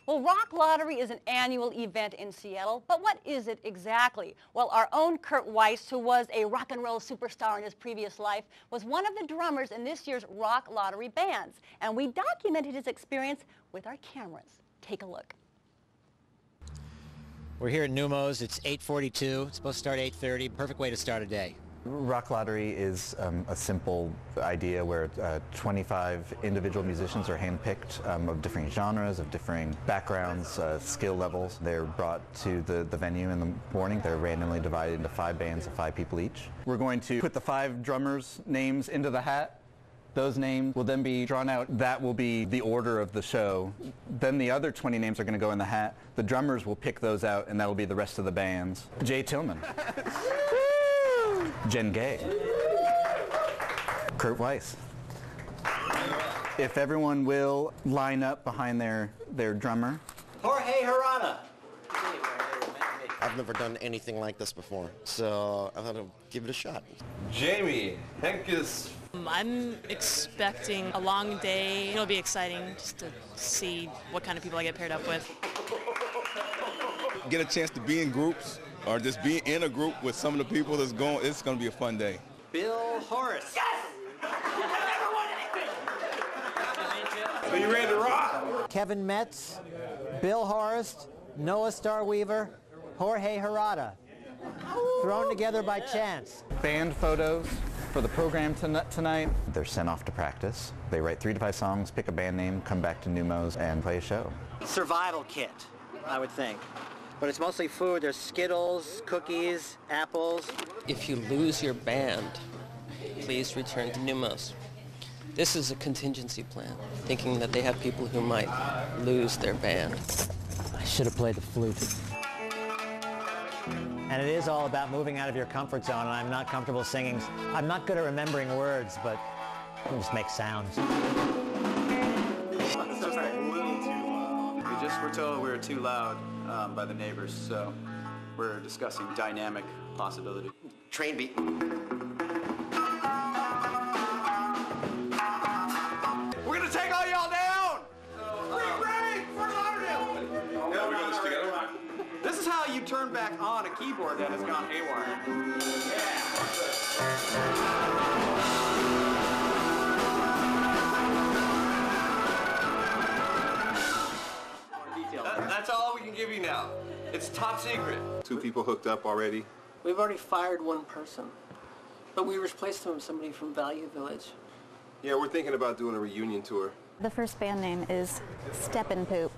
Well, Rock Lottery is an annual event in Seattle, but what is it exactly? Well, our own Curt Weiss, who was a rock and roll superstar in his previous life, was one of the drummers in this year's Rock Lottery bands, and we documented his experience with our cameras. Take a look. We're here at Numos. It's 8:42. It's supposed to start 8:30. Perfect way to start a day. Rock Lottery is a simple idea where 25 individual musicians are handpicked of different genres, of differing backgrounds, skill levels. They're brought to the venue in the morning. They're randomly divided into 5 bands of 5 people each. We're going to put the 5 drummers' names into the hat. Those names will then be drawn out. That will be the order of the show. Then the other 20 names are going to go in the hat. The drummers will pick those out, and that will be the rest of the bands. Jay Tillman. Jen Gay. Curt Weiss. If everyone will line up behind their drummer. Jorge Hirata. I've never done anything like this before, so I thought I'd give it a shot. Jamie Henkes. I'm expecting a long day. It'll be exciting just to see what kind of people I get paired up with. Get a chance to be in groups or just be in a group with some of the people that's going. It's going to be a fun day. Bill Horace. Yes! Are you ready to rock? Kevin Metz, Bill Horst, Noah Starweaver, Jorge Hirata. Thrown together by chance. Band photos for the program tonight. They're sent off to practice. They write 3 to 5 songs, pick a band name, come back to Numos, and play a show. Survival kit, I would think. But it's mostly food. There's Skittles, cookies, apples. If you lose your band, please return to Numos. This is a contingency plan, thinking that they have people who might lose their band. I should have played the flute. And it is all about moving out of your comfort zone, and I'm not comfortable singing. I'm not good at remembering words, but I can just make sounds. We just were told we were too loud by the neighbors, so we're discussing dynamic possibility. Train beat. We're going to take all y'all down! Great! For Rodeo! Yeah, we're doing this together. This is how you turn back on a keyboard that has gone haywire. That's all we can give you now. It's top secret. 2 people hooked up already. We've already fired 1 person, but we replaced him with somebody from Value Village. Yeah, we're thinking about doing a reunion tour. The first band name is Steppin' Poop.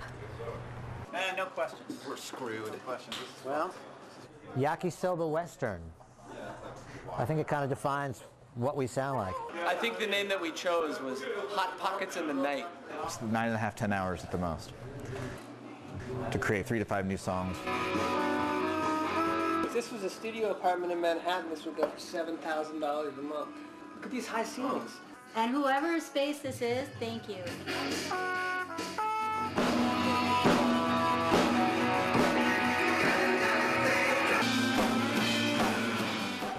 No questions. We're screwed. Well, Yakisoba Western. I think it kind of defines what we sound like. I think the name that we chose was Hot Pockets in the Night. It's 9.5, 10 hours at the most to create 3 to 5 new songs. If this was a studio apartment in Manhattan, this would go for $7,000 a month. Look at these high ceilings. And whoever space this is, thank you.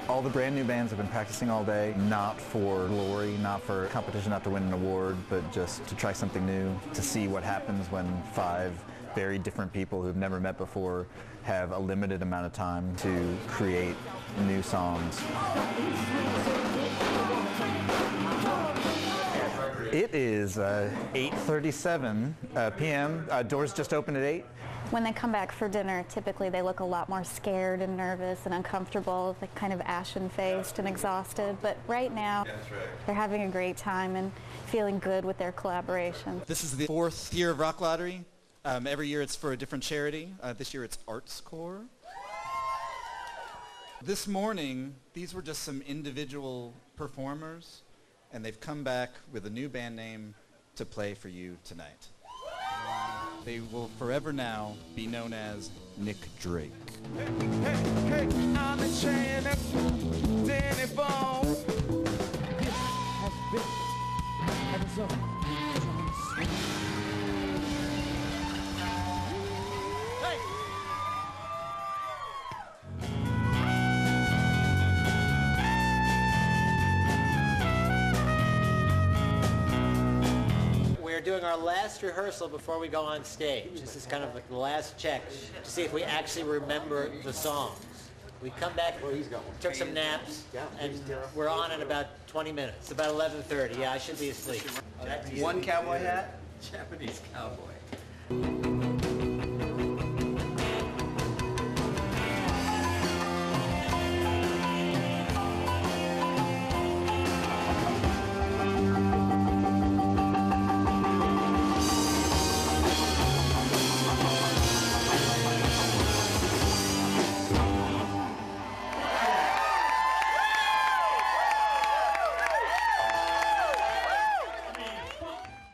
All the brand new bands have been practicing all day, not for glory, not for competition, not to win an award, but just to try something new, to see what happens when 5 very different people who've never met before have a limited amount of time to create new songs. It is 8:37 p.m. Doors just opened at 8. When they come back for dinner, typically they look a lot more scared and nervous and uncomfortable, like kind of ashen-faced and exhausted. But right now, they're having a great time and feeling good with their collaboration. This is the 4th year of Rock Lottery. Every year it's for a different charity. This year it's Arts Corps. This morning, these were just some individual performers, and they've come back with a new band name to play for you tonight. They will forever now be known as Nick Drake. Hey, I'm a chain of Danny Bone. doing our last rehearsal before we go on stage. This is kind of like the last check to see if we actually remember the songs. We come back, took some naps, and we're on in about 20 minutes. It's about 11:30. Yeah, I should be asleep. One cowboy hat? Japanese cowboy.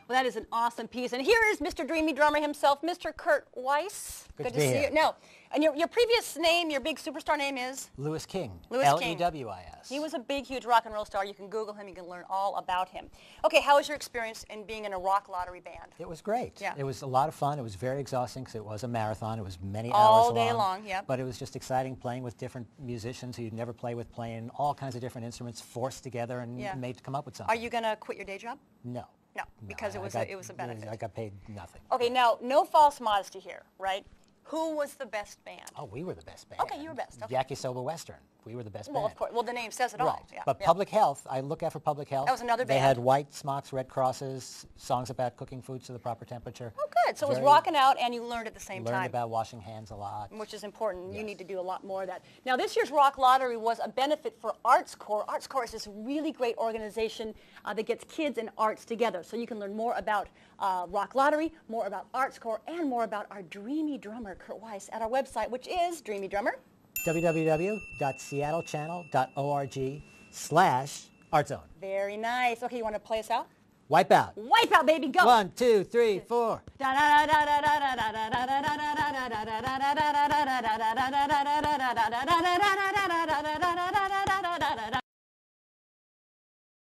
Well, that is an awesome piece. And here is Mr. Dreamy Drummer himself, Mr. Curt Weiss. Good to to be see here. you. No, and your previous name, your big superstar name is? Lewis King. Lewis King. L-E-W-I-S. He was a big, huge rock and roll star. You can Google him. You can learn all about him. Okay, how was your experience in being in a rock lottery band? It was great. Yeah. It was a lot of fun. It was very exhausting because it was a marathon. It was many hours All long. day long, yeah. But it was just exciting playing with different musicians who you'd never play with, playing all kinds of different instruments forced together and made to come up with something. Are you going to quit your day job? No. No, because it was a benefit. I got paid nothing. Okay, now, no false modesty here, right? Who was the best band? Oh, we were the best band. Okay, you were best. Okay. Yakisoba Western. We were the best Well, band. of course. Well, the name says it Right. all. Yeah, But yeah. public health, I look out for public health. That was another They band. had white smocks, red crosses, songs about cooking foods to the proper temperature. Oh, good. So it was rocking out, and you learned at the same Learned time. about washing hands a lot. Which is important. Yes. You need to do a lot more of that. Now, this year's Rock Lottery was a benefit for Arts Corps. Arts Corps is this really great organization that gets kids and arts together. So you can learn more about Rock Lottery, more about Arts Corps, and more about our dreamy drummer, Curt Weiss, at our website, which is Dreamy Drummer. www.seattlechanel.org/artzone. Very nice. Okay, you want to play us out? Wipe out. Wipe out, baby, go. 1, 2, 3, 4.